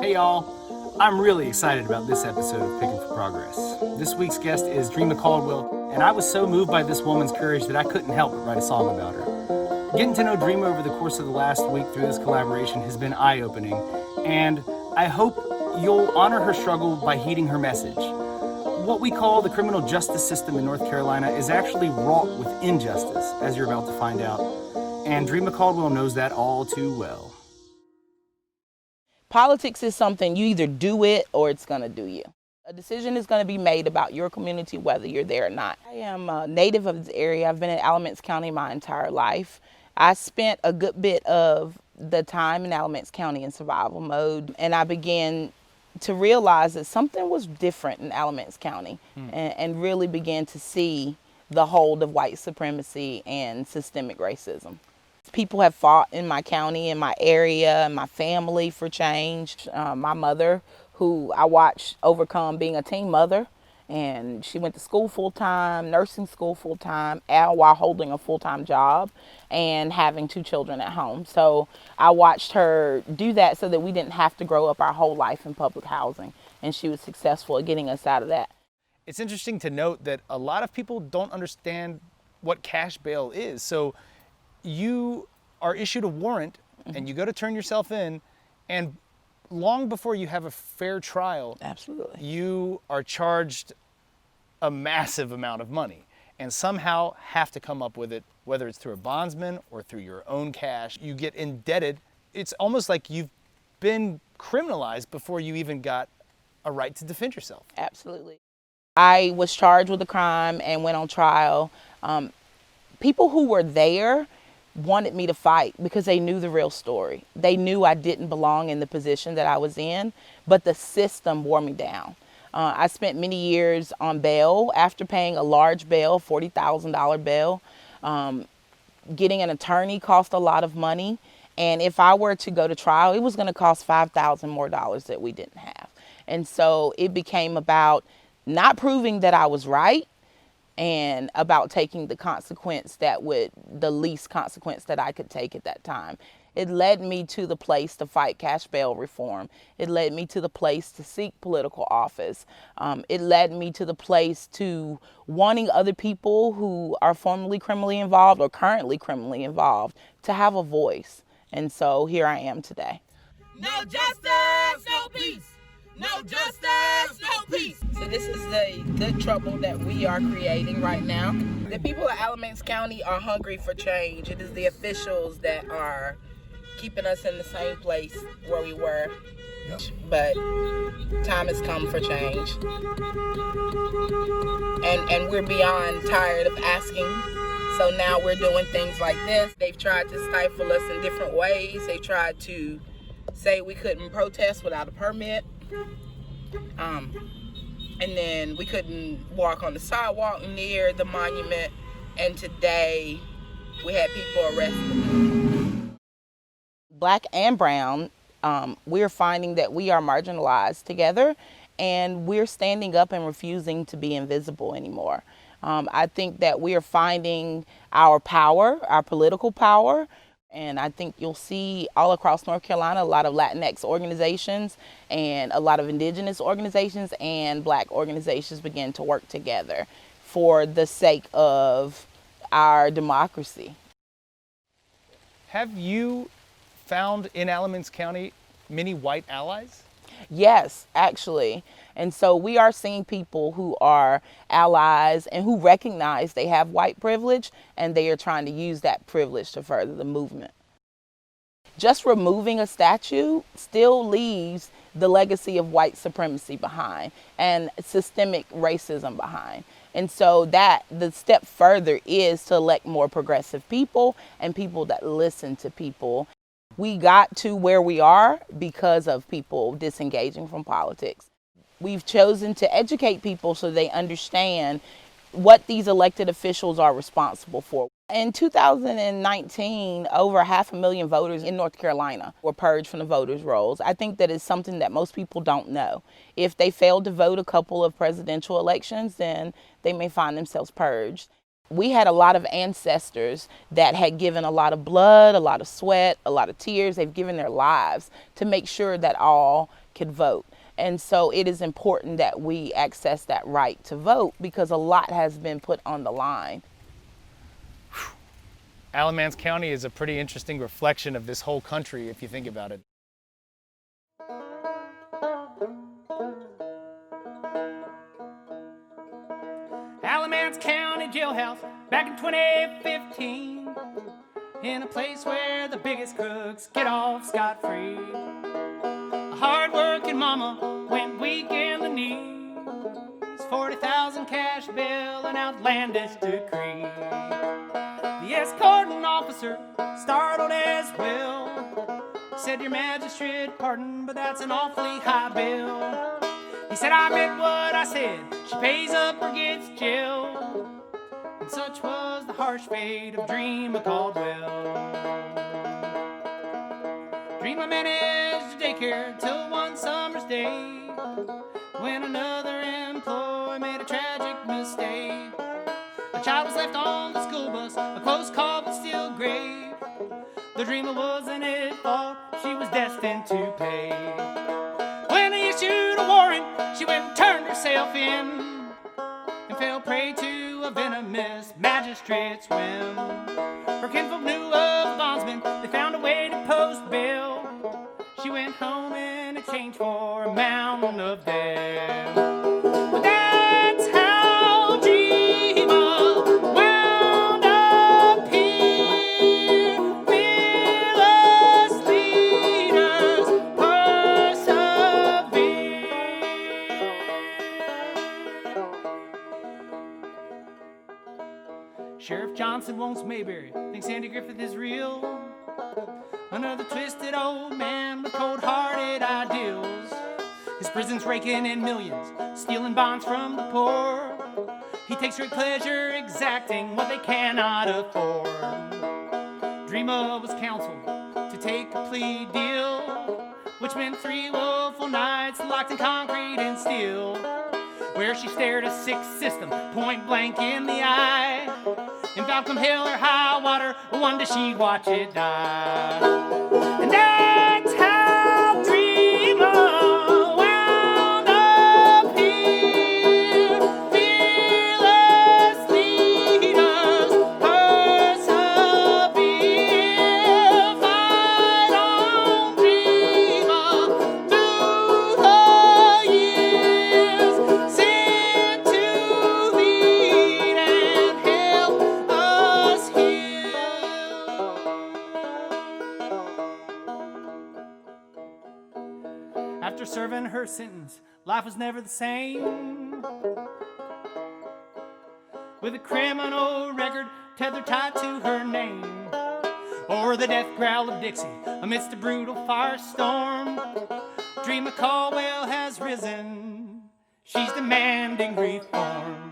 Hey y'all, I'm really excited about this episode of Pickin for Progress. This week's guest is Dreama Caldwell, and I was so moved by this woman's courage that I couldn't help but write a song about her. Getting to know Dreama over the course of the last week through this collaboration has been eye-opening, and I hope you'll honor her struggle by heeding her message. What we call the criminal justice system in North Carolina is actually wrought with injustice, as you're about to find out, and Dreama Caldwell knows that all too well. Politics is something you either do it or it's going to do you. A decision is going to be made about your community, whether you're there or not. I am a native of this area. I've been in Alamance County my entire life. I spent a good bit of the time in Alamance County in survival mode, and I began to realize that something was different in Alamance County and really began to see the hold of white supremacy and systemic racism. People have fought in my county, in my area, in my family for change. My mother, who I watched overcome being a teen mother, and she went to school full-time, nursing school full-time, while holding a full-time job and having 2 children at home. So I watched her do that so that we didn't have to grow up our whole life in public housing, and she was successful at getting us out of that. It's interesting to note that a lot of people don't understand what cash bail is. So you are issued a warrant and you go to turn yourself in, and long before you have a fair trial, Absolutely, you are charged a massive amount of money and somehow have to come up with it, whether it's through a bondsman or through your own cash. You get indebted. It's almost like you've been criminalized before you even got a right to defend yourself. Absolutely. I was charged with a crime and went on trial. People who were there wanted me to fight because they knew the real story. They knew I didn't belong in the position that I was in, but the system wore me down. I spent many years on bail after paying a large bail, $40,000 bail. Getting an attorney cost a lot of money, and if I were to go to trial, it was going to cost $5,000 more that we didn't have. And so it became about not proving that I was right, and about taking the the least consequence that I could take at that time. It led me to the place to fight cash bail reform. It led me to the place to seek political office. It led me to the place to wanting other people who are formerly criminally involved or currently criminally involved to have a voice. And so here I am today. No justice, no peace. No justice, no peace. So this is the trouble that we are creating right now. The people of Alamance County are hungry for change. It is the officials that are keeping us in the same place where we were. Yep. But time has come for change. And we're beyond tired of asking. So now we're doing things like this. They've tried to stifle us in different ways. They tried to say we couldn't protest without a permit. And then we couldn't walk on the sidewalk near the monument. And today we had people arrested. Black and brown, we're finding that we are marginalized together, and we're standing up and refusing to be invisible anymore. I think that we are finding our power, our political power. And I think you'll see all across North Carolina a lot of Latinx organizations and a lot of indigenous organizations and Black organizations begin to work together for the sake of our democracy. Have you found in Alamance County many white allies? Yes, actually. And so we are seeing people who are allies and who recognize they have white privilege, and they are trying to use that privilege to further the movement. Just removing a statue still leaves the legacy of white supremacy behind and systemic racism behind. And so that the step further is to elect more progressive people and people that listen to people. We got to where we are because of people disengaging from politics. We've chosen to educate people so they understand what these elected officials are responsible for. In 2019, over 500,000 voters in North Carolina were purged from the voters' rolls. I think that is something that most people don't know. If they failed to vote a couple of presidential elections, then they may find themselves purged. We had a lot of ancestors that had given a lot of blood, a lot of sweat, a lot of tears. They've given their lives to make sure that all could vote. And so it is important that we access that right to vote because a lot has been put on the line. Alamance County is a pretty interesting reflection of this whole country if you think about it. Alamance County jailhouse back in 2015, in a place where the biggest crooks get off scot-free. A hard-working mama went weak in the knees, 40,000 cash bill, an outlandish decree. The escorting officer, startled as well, said, "Your magistrate pardon, but that's an awfully high bill." He said, "I meant what I said, she pays up or gets jail." And such was the harsh fate of Dreama Caldwell. Dreama managed daycare till one summer's day, when another employee made a tragic mistake. A child was left on the school bus, a close call but still grave. The Dreama wasn't at fault, she was destined to pay. When they issued a warrant, she went and turned herself in, and fell prey to a venomous magistrate's whim. Her kinfolk knew of a bondsman, they found a way to post bail. She went home in exchange for a mountain of debt. But that's how Dreama wound up here. Fearless leaders persevere. Sheriff Johnson wants Mayberry, thinks Andy Griffith is real. Another twisted old man with cold-hearted ideals. His prison's raking in millions, stealing bonds from the poor. He takes great pleasure exacting what they cannot afford. Dreama was counseled to take a plea deal, which meant 3 woeful nights locked in concrete and steel, where she stared a sick system point blank in the eye, and vowed come hell or high water, one day she'd watch it die. And that's how Dreama wound up here. Fearless leaders persevere. Fight on, Dreama, through the years. Sent to lead and help us heal. After serving her sentence, life was never the same. With a criminal record tethered tight to her name, or the death growl of Dixie amidst a brutal firestorm, Dreama Caldwell has risen. She's demanding reform.